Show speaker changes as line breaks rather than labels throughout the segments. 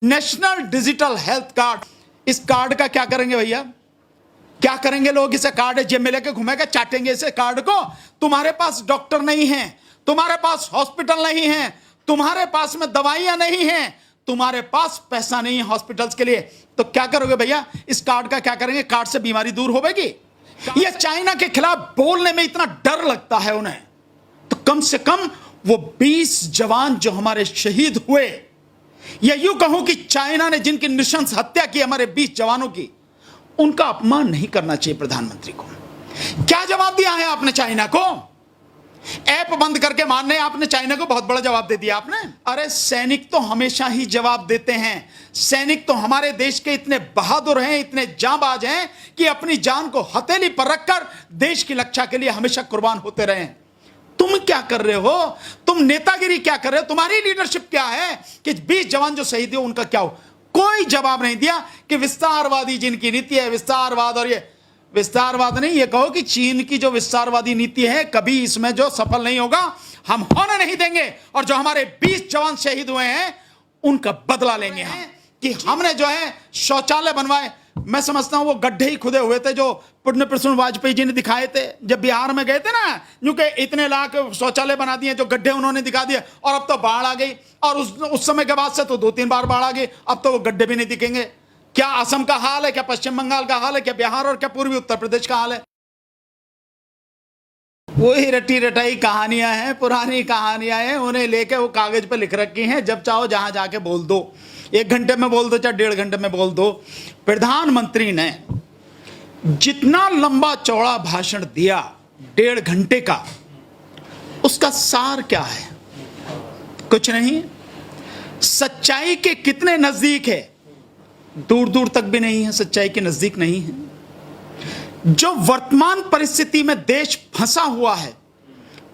National digital health card, इस card का क्या करेंगे भैया? क्या करेंगे लोग? इसे कार्ड जेब में लेके घूमेंगे, चाटेंगे इसे कार्ड को। तुम्हारे पास डॉक्टर नहीं है, तुम्हारे पास हॉस्पिटल नहीं है, तुम्हारे पास में दवाइयां नहीं है, तुम्हारे पास पैसा नहीं है हॉस्पिटल्स के लिए, तो क्या करोगे भैया? इस कार्ड का क्या करेंगे? कार्ड से बीमारी दूर होगी। ये चाइना के खिलाफ बोलने में इतना डर लगता है उन्हें, तो कम से कम वो 20 जवान जो हमारे शहीद हुए, या यूं कहूं कि चाइना ने जिनकी नृशंस हत्या की हमारे 20 जवानों की, उनका अपमान नहीं करना चाहिए प्रधानमंत्री को। क्या जवाब दिया है आपने चाइना को? ऐप बंद करके मानने आपने चाइना को बहुत बड़ा जवाब दे दिया आपने। अरे सैनिक तो हमेशा ही जवाब देते हैं। सैनिक तो हमारे देश के इतने बहादुर हैं, इतने जांबाज हैं कि अपनी जान को हथेली पर रखकर देश की रक्षा के लिए हमेशा कुर्बान होते रहे। तुम क्या कर रहे हो? तुम नेतागिरी क्या कर रहे हो? तुम्हारी लीडरशिप क्या है कि 20 जवान जो शहीद हो उनका क्या हो? कोई जवाब नहीं दिया कि विस्तारवादी जिनकी नीति है, विस्तारवाद, और ये विस्तारवाद नहीं, ये कहो कि चीन की जो विस्तारवादी नीति है कभी इसमें जो सफल नहीं होगा, हम होने नहीं देंगे, और जो हमारे 20 जवान शहीद हुए हैं उनका बदला लेंगे हम। कि हमने जो है शौचालय बनवाए, मैं समझता हूं वो गड्ढे ही खुदे हुए थे जो पुण्य प्रसून वाजपेयी जी ने दिखाए थे जब बिहार में गए थे ना, क्योंकि इतने लाख शौचालय बना दिए, जो गड्ढे उन्होंने दिखा दिए, और अब तो बाढ़ आ गई, और उस समय के बाद से तो 2-3 बार बाढ़ आ गई, अब तो वो गड्ढे भी नहीं दिखेंगे। क्या असम का हाल है, क्या पश्चिम बंगाल का हाल है, क्या बिहार और क्या पूर्वी उत्तर प्रदेश का हाल है? वही रटी रटाई कहानियां हैं, पुरानी कहानियां हैं, उन्हें लेके वो कागज पे लिख रखी हैं, जब चाहो जहां जाके बोल दो। 1 घंटे में बोल दो चाहे 1.5 घंटे में बोल दो। प्रधानमंत्री ने जितना लंबा चौड़ा भाषण दिया 1.5 घंटे का, उसका सार क्या है? कुछ नहीं। सच्चाई के कितने नजदीक है? दूर दूर तक भी नहीं है, सच्चाई के नजदीक नहीं है। जो वर्तमान परिस्थिति में देश फंसा हुआ है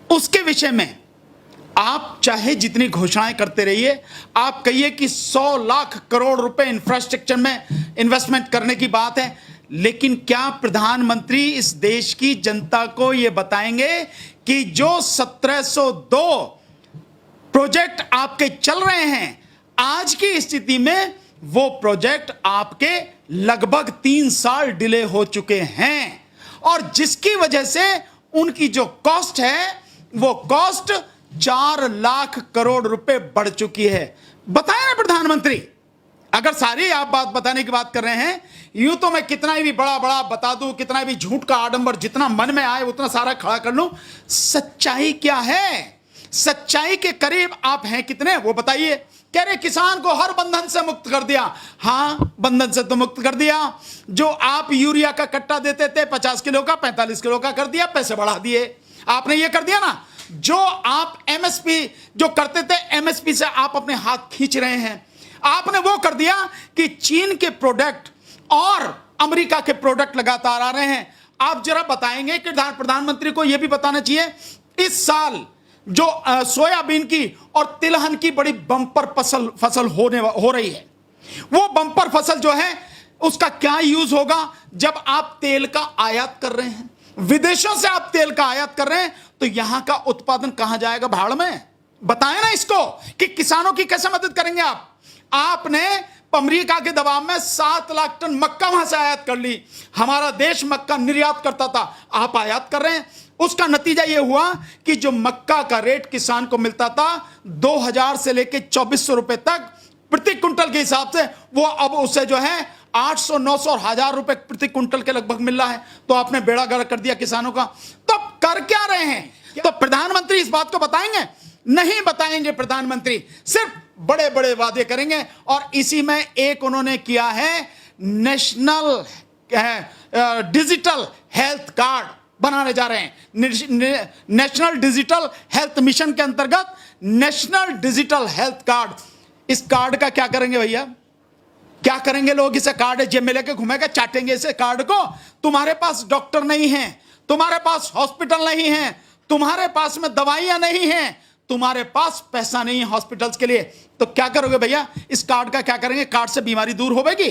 उसके विषय में आप चाहे जितनी घोषणाएं करते रहिए, आप कहिए कि 100 लाख करोड़ रुपए इंफ्रास्ट्रक्चर में इन्वेस्टमेंट करने की बात है, लेकिन क्या प्रधानमंत्री इस देश की जनता को यह बताएंगे कि जो 1702 प्रोजेक्ट आपके चल रहे हैं, आज की स्थिति में वो प्रोजेक्ट आपके लगभग 3 साल डिले हो चुके हैं, और जिसकी वजह से उनकी जो कॉस्ट है वो कॉस्ट 4 लाख करोड़ रुपए बढ़ चुकी है। बताएं ना प्रधानमंत्री, अगर सारी आप बात बताने की बात कर रहे हैं, यूं तो मैं कितना भी बड़ा बड़ा बता दूं, कितना भी झूठ का आडंबर जितना मन में आए उतना सारा खड़ा कर लूं, सच्चाई क्या है? सच्चाई के करीब आप हैं कितने, वो बताइए। कह रहे किसान को हर बंधन से मुक्त कर दिया। हां, बंधन से तो मुक्त कर दिया। जो आप यूरिया का कट्टा देते थे 50 किलो का 45 किलो का कर दिया, पैसे बढ़ा दिए, आपने ये कर दिया ना। जो आप एमएसपी जो करते थे, एमएसपी से आप अपने हाथ खींच रहे हैं, आपने वो कर दिया कि चीन के प्रोडक्ट और अमेरिका के प्रोडक्ट लगातार आ रहे हैं। आप जरा बताएंगे कि प्रधानमंत्री को यह भी बताना चाहिए, इस साल जो सोयाबीन की और तिलहन की बड़ी बम्पर फसल हो रही है, वो बम्पर फसल जो है उसका क्या यूज होगा जब आप तेल का आयात कर रहे हैं? विदेशों से आप तेल का आयात कर रहे हैं, तो यहां का उत्पादन कहां जाएगा? भाड़ में। बताएं ना इसको कि किसानों की कैसे मदद करेंगे आप? आपने अमेरिका के दबाव में 7 लाख टन मक्का वहां से आयात कर ली। हमारा देश मक्का निर्यात करता था, आप आयात कर रहे हैं। उसका नतीजा यह हुआ कि जो मक्का का रेट किसान को मिलता था 2000 से लेकर 2400 रुपए तक प्रति कुंटल के हिसाब से, वो अब उससे जो है 800, 900 और 1000 रुपए प्रति कुंटल के लगभग मिल रहा है। तो आपने बेड़ा गर्क कर दिया किसानों का। तो कर क्या रहे हैं? तो प्रधानमंत्री इस बात को बताएंगे? नहीं बताएंगे प्रधानमंत्री, सिर्फ बड़े बड़े वादे करेंगे। और इसी में एक उन्होंने किया है, नेशनल डिजिटल हेल्थ कार्ड बनाने जा रहे हैं। नेशनल डिजिटल हेल्थ मिशन के अंतर्गत नेशनल डिजिटल हेल्थ कार्ड। इस कार्ड का क्या करेंगे भैया? क्या करेंगे लोग? इसे कार्ड जेब में लेके घूमेंगे, चाटेंगे इसे कार्ड को। तुम्हारे पास डॉक्टर नहीं है, तुम्हारे पास हॉस्पिटल नहीं है, तुम्हारे पास में दवाइयां नहीं है, तुम्हारे पास पैसा नहीं है हॉस्पिटल्स के लिए, तो क्या करोगे भैया? इस कार्ड का क्या करेंगे? कार्ड से बीमारी दूर होगी?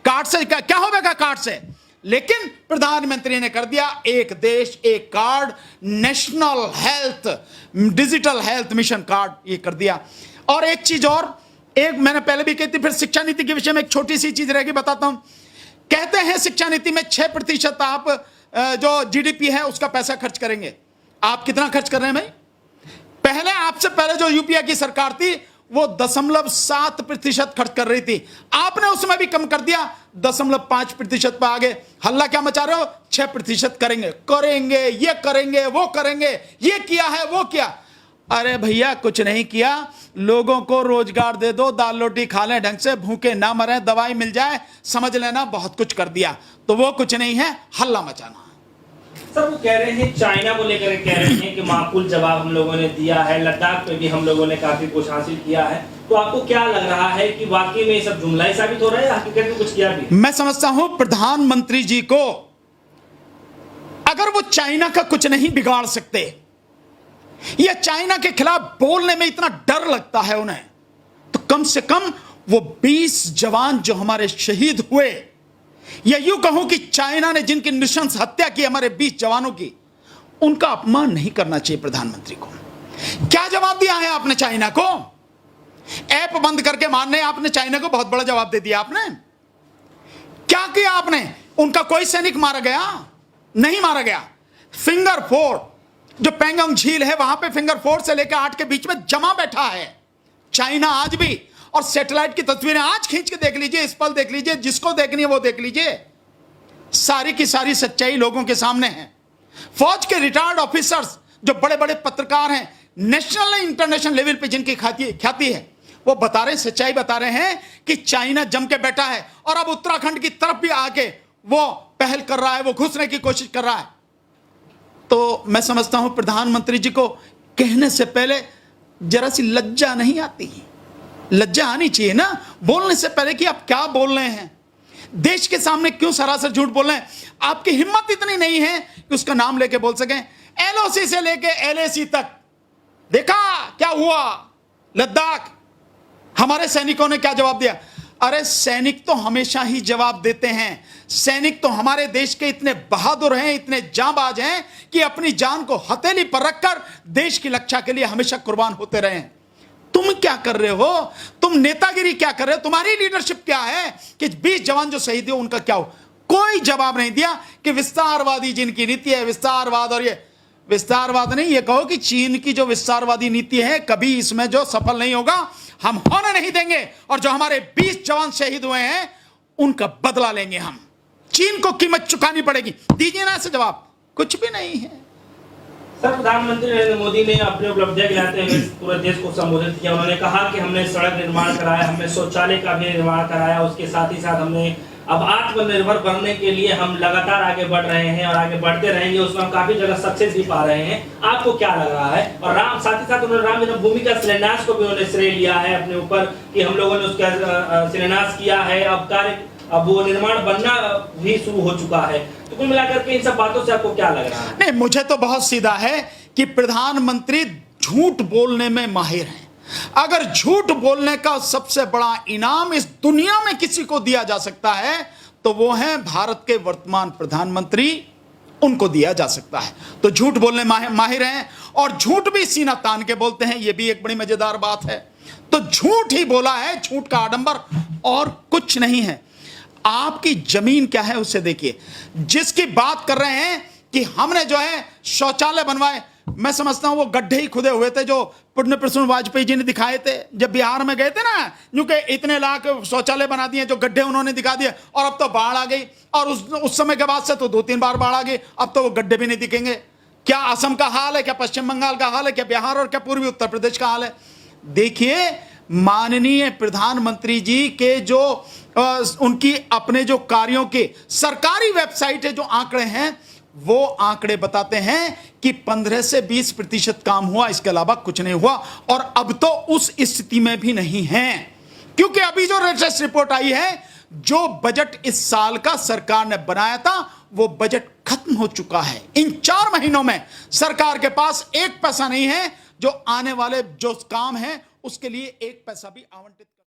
कार्ड से क्या होगा? कार्ड से। लेकिन प्रधानमंत्री ने कर दिया, एक देश एक card, national health digital health mission card, ये कर दिया। और एक चीज और, एक मैंने पहले भी कही थी, फिर शिक्षा नीति के विषय में एक छोटी सी चीज रहेगी, बताता हूं। कहते हैं शिक्षा नीति में 6% आप जो जीडीपी है उसका पैसा खर्च करेंगे। आप कितना खर्च कर रहे हैं भाई? पहले, आपसे पहले जो यूपीए की सरकार थी वो 0.7% खर्च कर रही थी, आपने उसमें भी कम कर दिया, 0.5% पर आगे। हल्ला क्या मचा रहे हो? 6% करेंगे, करेंगे, ये करेंगे, वो करेंगे, ये किया है, वो किया। अरे भैया कुछ नहीं किया, लोगों को रोजगार दे दो, दाल रोटी खा लें ढंग से, भूखे ना मरे, दवाई मिल जाए, समझ लेना बहुत कुछ कर दिया। तो वो कुछ नहीं है, हल्ला मचाना।
सर वो कह रहे हैं, चाइना को लेकर कह रहे हैं कि माकूल जवाब हम लोगों ने दिया है, लद्दाख पे भी हम लोगों ने काफी कुछ हासिल किया है। तो आपको क्या लग रहा है कि वाकई में ये सब जुमला ही साबित हो रहा है या हकीकत में कुछ किया भी?
मैं समझता हूं प्रधानमंत्री जी को अगर वो चाइना का कुछ नहीं बिगाड़ सकते या चाइना के खिलाफ बोलने में इतना डर लगता है उन्हें, तो कम से कम वो 20 जवान जो हमारे शहीद हुए, या यूं कहूं कि चाइना ने जिनकी नृशंस हत्या की हमारे 20 जवानों की, उनका अपमान नहीं करना चाहिए प्रधानमंत्री को। क्या जवाब दिया है आपने चाइना को? ऐप बंद करके मारने आपने चाइना को बहुत बड़ा जवाब दे दिया। आपने क्या किया? आपने उनका कोई सैनिक मारा गया? नहीं मारा गया। फिंगर फोर्ट, जो पेंगोंग झील है वहां पे फिंगर फोर्ट से लेकर 8 के बीच में जमा बैठा है चाइना आज भी। और सैटेलाइट की तस्वीरें आज खींच के देख लीजिए, इस पल देख लीजिए, जिसको देखनी है वो देख लीजिए, सारी की सारी सच्चाई लोगों के सामने है। फौज के रिटायर्ड ऑफिसर्स, जो बड़े बड़े पत्रकार हैं, नेशनल इंटरनेशनल लेवल पे जिनकी ख्याति है, वो बता रहे, सच्चाई बता रहे हैं कि चाइना जम के बैठा है और अब उत्तराखंड की तरफ भी आके वो पहल कर रहा है, वो घुसने की कोशिश कर रहा है। तो मैं समझता हूं प्रधानमंत्री जी को कहने से पहले जरा सी लज्जा नहीं आती? लज्जा आनी चाहिए ना बोलने से पहले कि आप क्या बोल रहे हैं, देश के सामने क्यों सरासर झूठ बोल रहे हैं। आपकी हिम्मत इतनी नहीं है कि उसका नाम लेके बोल सकें। एलओसी से लेके एलएसी तक देखा क्या हुआ लद्दाख, हमारे सैनिकों ने क्या जवाब दिया? अरे सैनिक तो हमेशा ही जवाब देते हैं। सैनिक तो हमारे देश के इतने बहादुर हैं, इतने जांबाज हैं कि अपनी जान को हथेली पर रखकर देश की रक्षा के लिए हमेशा कुर्बान होते रहे हैं। तुम क्या कर रहे हो? तुम नेतागिरी क्या कर रहे हो? तुम्हारी लीडरशिप क्या है कि 20 जवान जो शहीद हुए उनका क्या हो? कोई जवाब नहीं दिया कि विस्तारवादी जिनकी नीति है, विस्तारवाद, और ये विस्तारवाद नहीं, ये कहो कि चीन की जो विस्तारवादी नीति है कभी इसमें जो सफल नहीं होगा, हम होने नहीं देंगे। और जो हमारे 20 जवान शहीद हुए हैं उनका बदला लेंगे हम, चीन को कीमत चुकानी पड़ेगी। दीजिए ना ऐसे जवाब, कुछ भी नहीं है।
सर प्रधानमंत्री नरेंद्र मोदी ने अपने उपलब्धियां गिनाते हुए पूरे देश को संबोधित किया। उन्होंने कहा कि हमने सड़क निर्माण कराया, हमने शौचालय का भी निर्माण कराया, उसके साथ ही साथ हमने अब आत्मनिर्भर बनने के लिए हम लगातार आगे बढ़ रहे हैं और आगे बढ़ते रहेंगे। उसमें हम काफी जगह सक्सेस भी पा रहे हैं। आपको क्या लग रहा है? और साथ ही साथ उन्होंने राम जन्मभूमि का शिलान्यास को भी उन्होंने श्रेय लिया है अपने ऊपर कि हम लोगों ने उसका शिलान्यास किया है, अब वो निर्माण बनना भी शुरू हो चुका है। तो कुल मिलाकर के इन सब बातों से आपको क्या लग रहा है?
नहीं, मुझे तो बहुत सीधा है कि प्रधानमंत्री झूठ बोलने में माहिर हैं। अगर झूठ बोलने का सबसे बड़ा इनाम इस दुनिया में किसी को दिया जा सकता है तो वो है भारत के वर्तमान प्रधानमंत्री, उनको दिया जा सकता है। तो झूठ बोलने माहिर हैं और झूठ भी सीना तान के बोलते हैं, ये भी एक बड़ी मजेदार बात है। तो झूठ ही बोला है, झूठ का आडंबर और कुछ नहीं है। आपकी जमीन क्या है उसे देखिए। जिसकी बात कर रहे हैं कि हमने जो है शौचालय बनवाए, मैं समझता हूं वो गड्ढे ही खुदे हुए थे जो पुण्य प्रसून वाजपेयी जी ने दिखाए थे जब बिहार में गए थे ना, क्योंकि इतने लाख शौचालय बना दिए, जो गड्ढे उन्होंने दिखा दिए। और अब तो बाढ़ आ गई और उस समय के बाद से तो 2-3 बार बाढ़ आ गई, अब तो वो गड्ढे भी नहीं दिखेंगे। क्या असम का हाल है, क्या पश्चिम बंगाल का हाल है, क्या बिहार और क्या पूर्वी उत्तर प्रदेश का हाल है? देखिए माननीय प्रधानमंत्री जी के जो उनकी अपने जो कार्यों के सरकारी वेबसाइट है, जो आंकड़े हैं वो आंकड़े बताते हैं कि 15 से 20% काम हुआ, इसके अलावा कुछ नहीं हुआ। और अब तो उस स्थिति में भी नहीं है, क्योंकि अभी जो लेटेस्ट रिपोर्ट आई है, जो बजट इस साल का सरकार ने बनाया था वो बजट खत्म हो चुका है। इन 4 महीनों में सरकार के पास 1 पैसा नहीं है जो आने वाले जो काम है उसके लिए 1 पैसा भी आवंटित